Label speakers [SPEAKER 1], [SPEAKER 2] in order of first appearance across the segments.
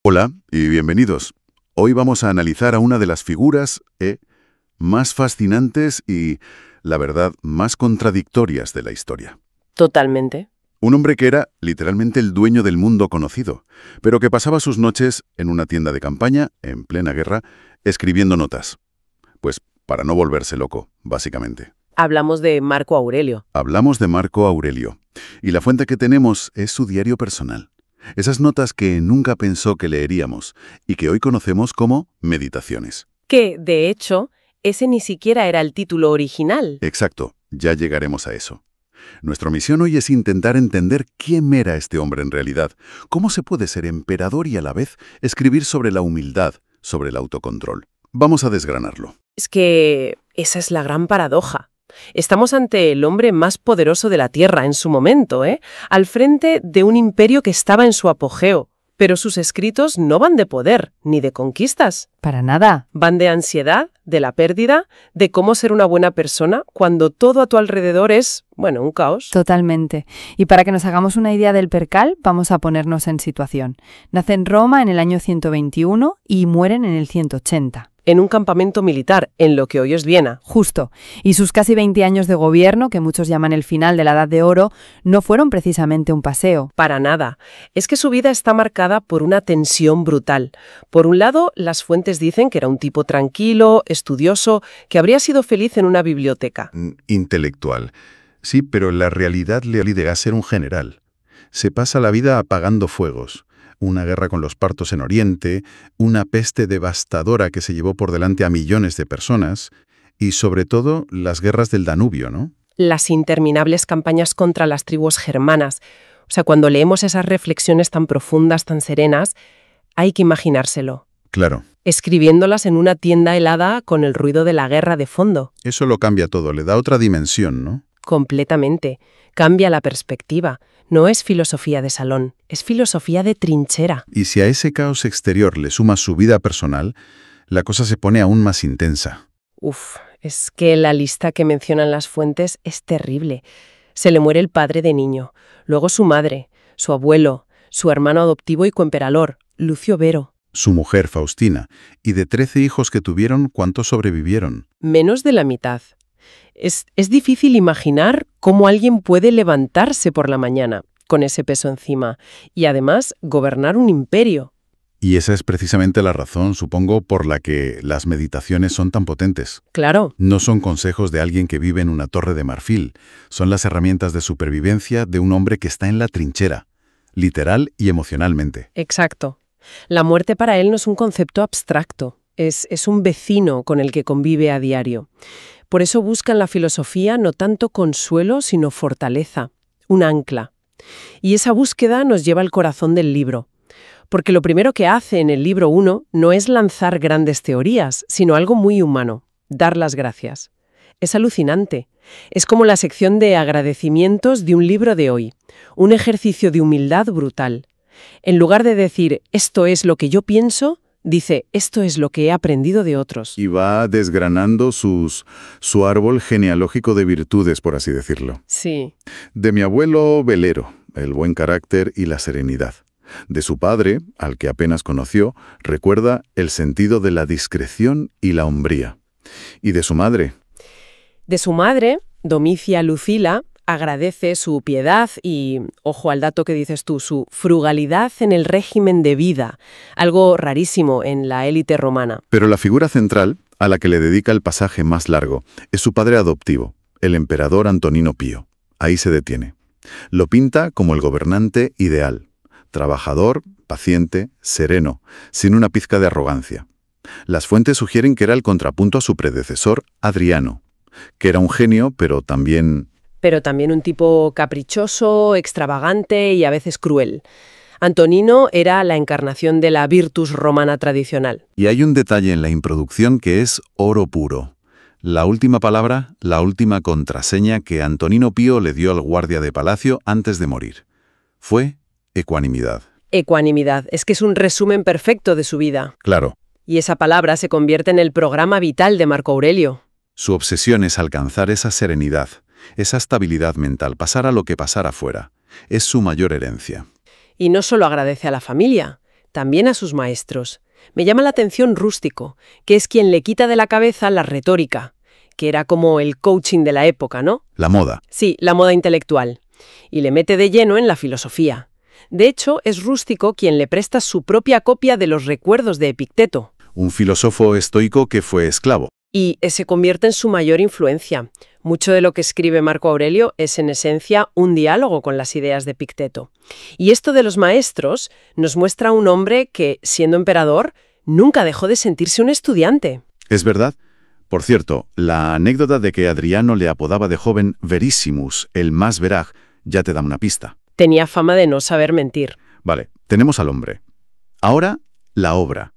[SPEAKER 1] Hola y bienvenidos. Hoy vamos a analizar a una de las figuras más fascinantes y, la verdad, más contradictorias de la historia.
[SPEAKER 2] Totalmente.
[SPEAKER 1] Un hombre que era literalmente el dueño del mundo conocido, pero que pasaba sus noches en una tienda de campaña, en plena guerra, escribiendo notas. Pues para no volverse loco, básicamente.
[SPEAKER 2] Hablamos de Marco Aurelio.
[SPEAKER 1] Hablamos de Marco Aurelio, y la fuente que tenemos es su diario personal. Esas notas que nunca pensó que leeríamos y que hoy conocemos como meditaciones.
[SPEAKER 2] Que, de hecho, ese ni siquiera era el título original.
[SPEAKER 1] Exacto, ya llegaremos a eso. Nuestra misión hoy es intentar entender quién era este hombre en realidad, cómo se puede ser emperador y a la vez escribir sobre la humildad, sobre el autocontrol. Vamos a desgranarlo.
[SPEAKER 2] Es que esa es la gran paradoja. Estamos ante el hombre más poderoso de la Tierra en su momento, al frente de un imperio que estaba en su apogeo. Pero sus escritos no van de poder, ni de conquistas.
[SPEAKER 3] Para nada.
[SPEAKER 2] Van de ansiedad, de la pérdida, de cómo ser una buena persona cuando todo a tu alrededor es, un caos.
[SPEAKER 3] Totalmente. Y para que nos hagamos una idea del percal, vamos a ponernos en situación. Nace en Roma en el año 121 y mueren en el 180.
[SPEAKER 2] En un campamento militar, en lo que hoy es Viena.
[SPEAKER 3] Justo. Y sus casi 20 años de gobierno, que muchos llaman el final de la Edad de Oro, no fueron precisamente un paseo.
[SPEAKER 2] Para nada. Es que su vida está marcada por una tensión brutal. Por un lado, las fuentes dicen que era un tipo tranquilo, estudioso, que habría sido feliz en una biblioteca.
[SPEAKER 1] Intelectual. Sí, pero la realidad le obliga a ser un general. Se pasa la vida apagando fuegos. Una guerra con los partos en Oriente, una peste devastadora que se llevó por delante a millones de personas, y sobre todo las guerras del Danubio, ¿no?
[SPEAKER 2] Las interminables campañas contra las tribus germanas. Cuando leemos esas reflexiones tan profundas, tan serenas, hay que imaginárselo.
[SPEAKER 1] Claro.
[SPEAKER 2] Escribiéndolas en una tienda helada con el ruido de la guerra de fondo.
[SPEAKER 1] Eso lo cambia todo, le da otra dimensión, ¿no?
[SPEAKER 2] Completamente. Cambia la perspectiva. No es filosofía de salón, es filosofía de trinchera.
[SPEAKER 1] Y si a ese caos exterior le suma su vida personal, la cosa se pone aún más intensa.
[SPEAKER 2] Es que la lista que mencionan las fuentes es terrible. Se le muere el padre de niño, luego su madre, su abuelo, su hermano adoptivo y coemperador, Lucio Vero.
[SPEAKER 1] Su mujer, Faustina, y de 13 hijos que tuvieron, ¿cuántos sobrevivieron?
[SPEAKER 2] Menos de la mitad. Es difícil imaginar cómo alguien puede levantarse por la mañana con ese peso encima y además gobernar un imperio.
[SPEAKER 1] Y esa es precisamente la razón, supongo, por la que las meditaciones son tan potentes.
[SPEAKER 2] Claro.
[SPEAKER 1] No son consejos de alguien que vive en una torre de marfil, son las herramientas de supervivencia de un hombre que está en la trinchera, literal y emocionalmente.
[SPEAKER 2] Exacto. La muerte para él no es un concepto abstracto, es un vecino con el que convive a diario. Por eso busca en la filosofía no tanto consuelo, sino fortaleza, un ancla. Y esa búsqueda nos lleva al corazón del libro. Porque lo primero que hace en el libro 1 no es lanzar grandes teorías, sino algo muy humano, dar las gracias. Es alucinante. Es como la sección de agradecimientos de un libro de hoy, un ejercicio de humildad brutal. En lugar de decir, esto es lo que yo pienso, dice, esto es lo que he aprendido de otros.
[SPEAKER 1] Y va desgranando su árbol genealógico de virtudes, por así decirlo.
[SPEAKER 2] Sí.
[SPEAKER 1] De mi abuelo, velero, el buen carácter y la serenidad. De su padre, al que apenas conoció, recuerda el sentido de la discreción y la hombría. Y de su madre.
[SPEAKER 2] De su madre, Domicia Lucila, agradece su piedad y, ojo al dato que dices tú, su frugalidad en el régimen de vida, algo rarísimo en la élite romana.
[SPEAKER 1] Pero la figura central, a la que le dedica el pasaje más largo, es su padre adoptivo, el emperador Antonino Pío. Ahí se detiene. Lo pinta como el gobernante ideal, trabajador, paciente, sereno, sin una pizca de arrogancia. Las fuentes sugieren que era el contrapunto a su predecesor, Adriano, que era un genio, pero también
[SPEAKER 2] un tipo caprichoso, extravagante y a veces cruel. Antonino era la encarnación de la virtus romana tradicional.
[SPEAKER 1] Y hay un detalle en la introducción que es oro puro. La última palabra, la última contraseña que Antonino Pío le dio al guardia de palacio antes de morir. Fue ecuanimidad.
[SPEAKER 2] Ecuanimidad, es que es un resumen perfecto de su vida.
[SPEAKER 1] Claro.
[SPEAKER 2] Y esa palabra se convierte en el programa vital de Marco Aurelio.
[SPEAKER 1] Su obsesión es alcanzar esa serenidad, esa estabilidad mental, pasara lo que pasara fuera. Es su mayor herencia.
[SPEAKER 2] Y no solo agradece a la familia, también a sus maestros. Me llama la atención Rústico, que es quien le quita de la cabeza la retórica, que era como el coaching de la época, ¿no?
[SPEAKER 1] La moda.
[SPEAKER 2] Sí, la moda intelectual. Y le mete de lleno en la filosofía. De hecho, es Rústico quien le presta su propia copia de los recuerdos de Epicteto.
[SPEAKER 1] Un filósofo estoico que fue esclavo.
[SPEAKER 2] Y se convierte en su mayor influencia. Mucho de lo que escribe Marco Aurelio es en esencia un diálogo con las ideas de Epicteto. Y esto de los maestros nos muestra a un hombre que, siendo emperador, nunca dejó de sentirse un estudiante.
[SPEAKER 1] ¿Es verdad? Por cierto, la anécdota de que Adriano le apodaba de joven Verissimus, el más veraz, ya te da una pista.
[SPEAKER 2] Tenía fama de no saber mentir.
[SPEAKER 1] Vale, tenemos al hombre. Ahora, la obra.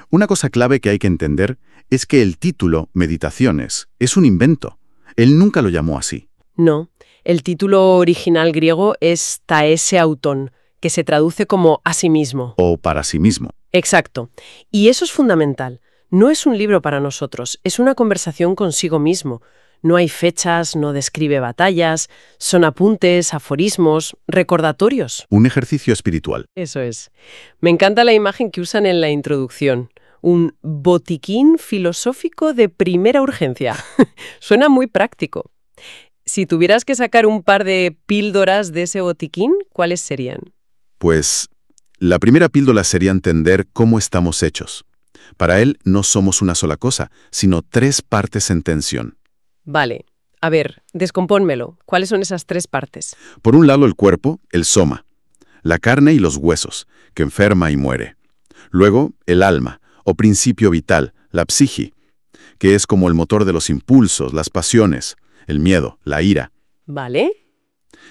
[SPEAKER 1] Una cosa clave que hay que entender es que el título, Meditaciones, es un invento. Él nunca lo llamó así.
[SPEAKER 2] No, el título original griego es taese auton, que se traduce como a sí mismo.
[SPEAKER 1] O para sí mismo.
[SPEAKER 2] Exacto. Y eso es fundamental. No es un libro para nosotros, es una conversación consigo mismo. No hay fechas, no describe batallas, son apuntes, aforismos, recordatorios.
[SPEAKER 1] Un ejercicio espiritual.
[SPEAKER 2] Eso es. Me encanta la imagen que usan en la introducción. Un botiquín filosófico de primera urgencia. Suena muy práctico. Si tuvieras que sacar un par de píldoras de ese botiquín, ¿cuáles serían?
[SPEAKER 1] Pues, la primera píldora sería entender cómo estamos hechos. Para él no somos una sola cosa, sino tres partes en tensión.
[SPEAKER 2] Vale. A ver, descompónmelo. ¿Cuáles son esas tres partes?
[SPEAKER 1] Por un lado el cuerpo, el soma, la carne y los huesos, que enferma y muere. Luego el alma, o principio vital, la psique, que es como el motor de los impulsos, las pasiones, el miedo, la ira.
[SPEAKER 2] Vale.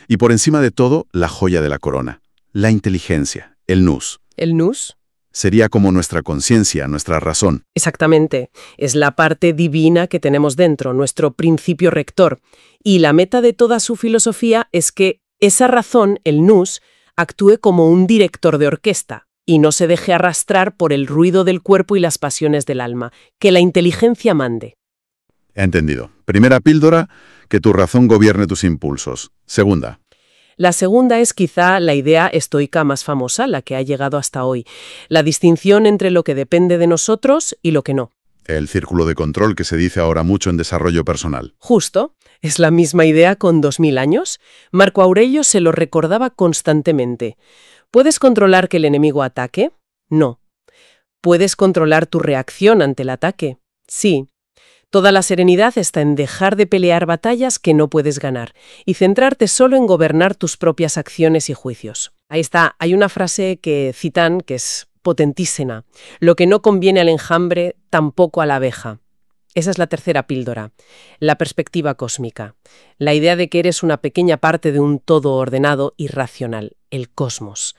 [SPEAKER 1] Y por encima de todo, la joya de la corona, la inteligencia, el nous.
[SPEAKER 2] ¿El nous?
[SPEAKER 1] Sería como nuestra conciencia, nuestra razón.
[SPEAKER 2] Exactamente. Es la parte divina que tenemos dentro, nuestro principio rector. Y la meta de toda su filosofía es que esa razón, el nous, actúe como un director de orquesta y no se deje arrastrar por el ruido del cuerpo y las pasiones del alma, que la inteligencia mande.
[SPEAKER 1] Entendido. Primera píldora, que tu razón gobierne tus impulsos. Segunda.
[SPEAKER 2] La segunda es quizá la idea estoica más famosa, la que ha llegado hasta hoy, la distinción entre lo que depende de nosotros y lo que no.
[SPEAKER 1] El círculo de control que se dice ahora mucho en desarrollo personal.
[SPEAKER 2] Justo, es la misma idea con 2000 años. Marco Aurelio se lo recordaba constantemente. ¿Puedes controlar que el enemigo ataque? No. ¿Puedes controlar tu reacción ante el ataque? Sí. Toda la serenidad está en dejar de pelear batallas que no puedes ganar y centrarte solo en gobernar tus propias acciones y juicios. Ahí está, hay una frase que citan que es potentísima. Lo que no conviene al enjambre, tampoco a la abeja. Esa es la tercera píldora, la perspectiva cósmica. La idea de que eres una pequeña parte de un todo ordenado y racional, el cosmos.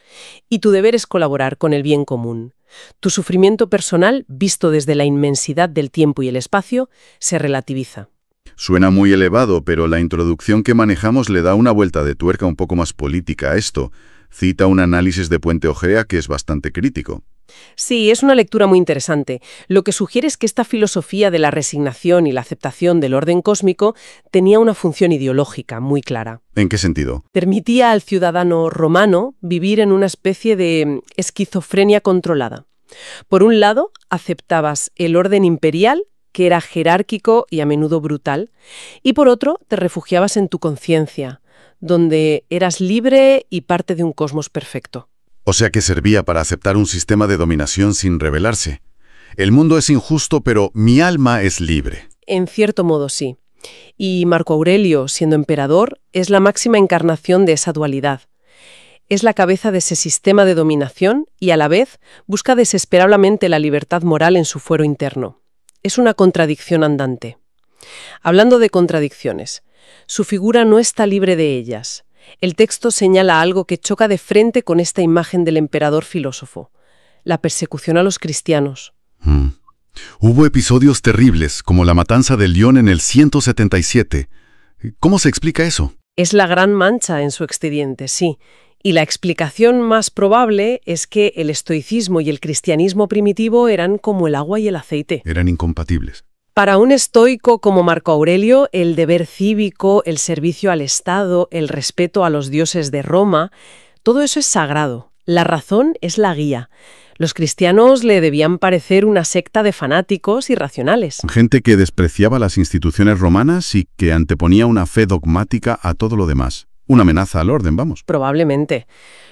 [SPEAKER 2] Y tu deber es colaborar con el bien común. Tu sufrimiento personal, visto desde la inmensidad del tiempo y el espacio, se relativiza.
[SPEAKER 1] Suena muy elevado, pero la introducción que manejamos le da una vuelta de tuerca un poco más política a esto. Cita un análisis de Puente Ojea que es bastante crítico.
[SPEAKER 2] Sí, es una lectura muy interesante. Lo que sugiere es que esta filosofía de la resignación y la aceptación del orden cósmico tenía una función ideológica muy clara.
[SPEAKER 1] ¿En qué sentido?
[SPEAKER 2] Permitía al ciudadano romano vivir en una especie de esquizofrenia controlada. Por un lado, aceptabas el orden imperial, que era jerárquico y a menudo brutal, y por otro, te refugiabas en tu conciencia, donde eras libre y parte de un cosmos perfecto.
[SPEAKER 1] O sea que servía para aceptar un sistema de dominación sin rebelarse. El mundo es injusto, pero mi alma es libre.
[SPEAKER 2] En cierto modo, sí. Y Marco Aurelio, siendo emperador, es la máxima encarnación de esa dualidad. Es la cabeza de ese sistema de dominación y, a la vez, busca desesperadamente la libertad moral en su fuero interno. Es una contradicción andante. Hablando de contradicciones, su figura no está libre de ellas. El texto señala algo que choca de frente con esta imagen del emperador filósofo: la persecución a los cristianos.
[SPEAKER 1] Hubo episodios terribles, como la matanza de León en el 177. ¿Cómo se explica eso?
[SPEAKER 2] Es la gran mancha en su expediente, sí. Y la explicación más probable es que el estoicismo y el cristianismo primitivo eran como el agua y el aceite.
[SPEAKER 1] Eran incompatibles.
[SPEAKER 2] Para un estoico como Marco Aurelio, el deber cívico, el servicio al Estado, el respeto a los dioses de Roma, todo eso es sagrado. La razón es la guía. Los cristianos le debían parecer una secta de fanáticos irracionales.
[SPEAKER 1] Gente que despreciaba las instituciones romanas y que anteponía una fe dogmática a todo lo demás. Una amenaza al orden, vamos.
[SPEAKER 2] Probablemente.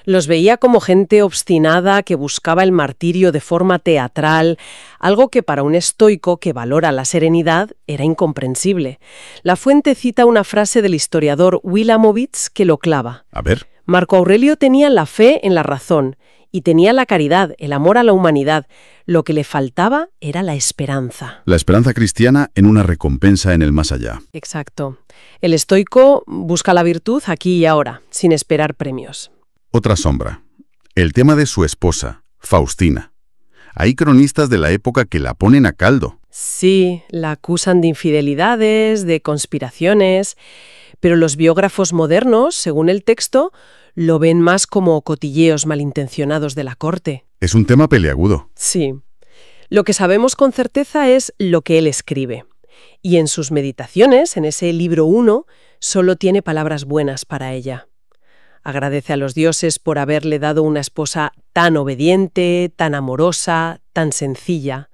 [SPEAKER 2] Los veía como gente obstinada que buscaba el martirio de forma teatral, algo que para un estoico que valora la serenidad era incomprensible. La fuente cita una frase del historiador Wilamowitz que lo clava.
[SPEAKER 1] A ver.
[SPEAKER 2] Marco Aurelio tenía la fe en la razón y tenía la caridad, el amor a la humanidad. Lo que le faltaba era la esperanza.
[SPEAKER 1] La esperanza cristiana en una recompensa en el más allá.
[SPEAKER 2] Exacto. El estoico busca la virtud aquí y ahora, sin esperar premios.
[SPEAKER 1] Otra sombra. El tema de su esposa, Faustina. Hay cronistas de la época que la ponen a caldo.
[SPEAKER 2] Sí, la acusan de infidelidades, de conspiraciones, pero los biógrafos modernos, según el texto, lo ven más como cotilleos malintencionados de la corte.
[SPEAKER 1] Es un tema peliagudo.
[SPEAKER 2] Sí. Lo que sabemos con certeza es lo que él escribe. Y en sus meditaciones, en ese libro 1, solo tiene palabras buenas para ella. Agradece a los dioses por haberle dado una esposa tan obediente, tan amorosa, tan sencilla.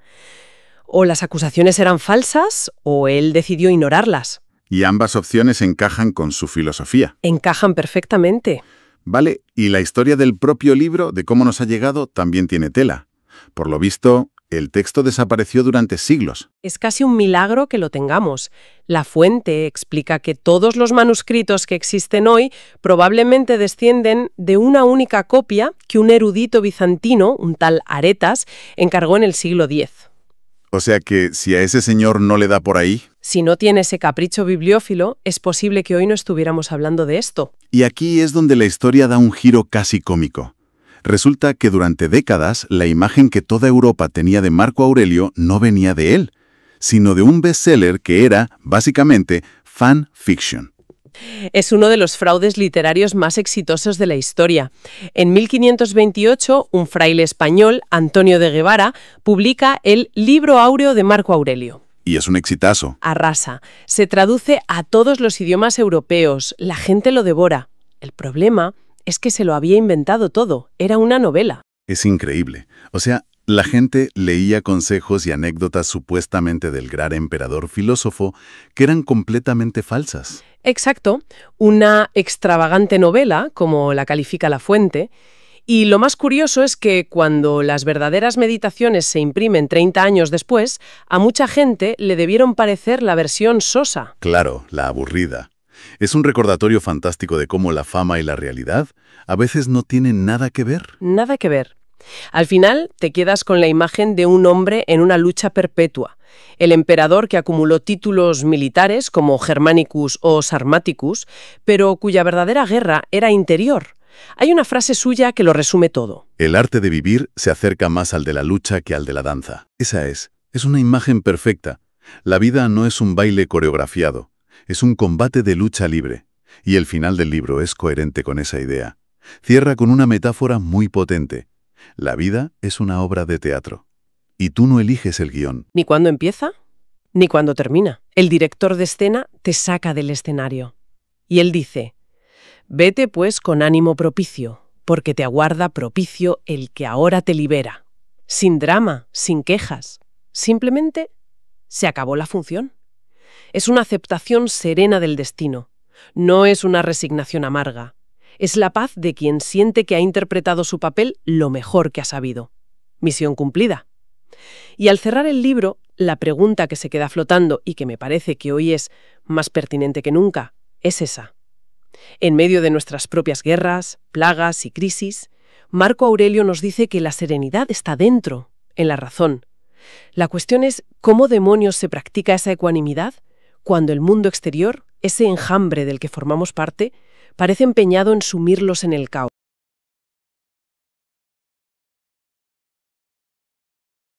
[SPEAKER 2] O las acusaciones eran falsas, o él decidió ignorarlas.
[SPEAKER 1] Y ambas opciones encajan con su filosofía.
[SPEAKER 2] Encajan perfectamente.
[SPEAKER 1] Vale, y la historia del propio libro, de cómo nos ha llegado, también tiene tela. Por lo visto, el texto desapareció durante siglos.
[SPEAKER 2] Es casi un milagro que lo tengamos. La fuente explica que todos los manuscritos que existen hoy probablemente descienden de una única copia que un erudito bizantino, un tal Aretas, encargó en el siglo X.
[SPEAKER 1] O sea que si a ese señor no le da por ahí...
[SPEAKER 2] Si no tiene ese capricho bibliófilo, es posible que hoy no estuviéramos hablando de esto.
[SPEAKER 1] Y aquí es donde la historia da un giro casi cómico. Resulta que durante décadas la imagen que toda Europa tenía de Marco Aurelio no venía de él, sino de un bestseller que era, básicamente, fan fiction.
[SPEAKER 2] Es uno de los fraudes literarios más exitosos de la historia. En 1528, un fraile español, Antonio de Guevara, publica el Libro Áureo de Marco Aurelio.
[SPEAKER 1] Y es un exitazo.
[SPEAKER 2] Arrasa. Se traduce a todos los idiomas europeos. La gente lo devora. El problema es que se lo había inventado todo. Era una novela.
[SPEAKER 1] Es increíble. O sea, la gente leía consejos y anécdotas supuestamente del gran emperador filósofo que eran completamente falsas.
[SPEAKER 2] Exacto. Una extravagante novela, como la califica la fuente. Y lo más curioso es que cuando las verdaderas meditaciones se imprimen 30 años después, a mucha gente le debieron parecer la versión sosa.
[SPEAKER 1] Claro, la aburrida. Es un recordatorio fantástico de cómo la fama y la realidad a veces no tienen nada que ver.
[SPEAKER 2] Nada que ver. Al final te quedas con la imagen de un hombre en una lucha perpetua. El emperador que acumuló títulos militares como Germanicus o Sarmaticus, pero cuya verdadera guerra era interior. Hay una frase suya que lo resume todo.
[SPEAKER 1] El arte de vivir se acerca más al de la lucha que al de la danza. Esa es una imagen perfecta. La vida no es un baile coreografiado, es un combate de lucha libre. Y el final del libro es coherente con esa idea. Cierra con una metáfora muy potente. La vida es una obra de teatro. Y tú no eliges el guión.
[SPEAKER 2] Ni cuándo empieza, ni cuándo termina. El director de escena te saca del escenario. Y él dice: «Vete pues con ánimo propicio, porque te aguarda propicio el que ahora te libera». Sin drama, sin quejas. Simplemente se acabó la función. Es una aceptación serena del destino. No es una resignación amarga. Es la paz de quien siente que ha interpretado su papel lo mejor que ha sabido. Misión cumplida. Y al cerrar el libro, la pregunta que se queda flotando y que me parece que hoy es más pertinente que nunca, es esa. En medio de nuestras propias guerras, plagas y crisis, Marco Aurelio nos dice que la serenidad está dentro, en la razón. La cuestión es cómo demonios se practica esa ecuanimidad cuando el mundo exterior, ese enjambre del que formamos parte, parece empeñado en sumirlos en el caos.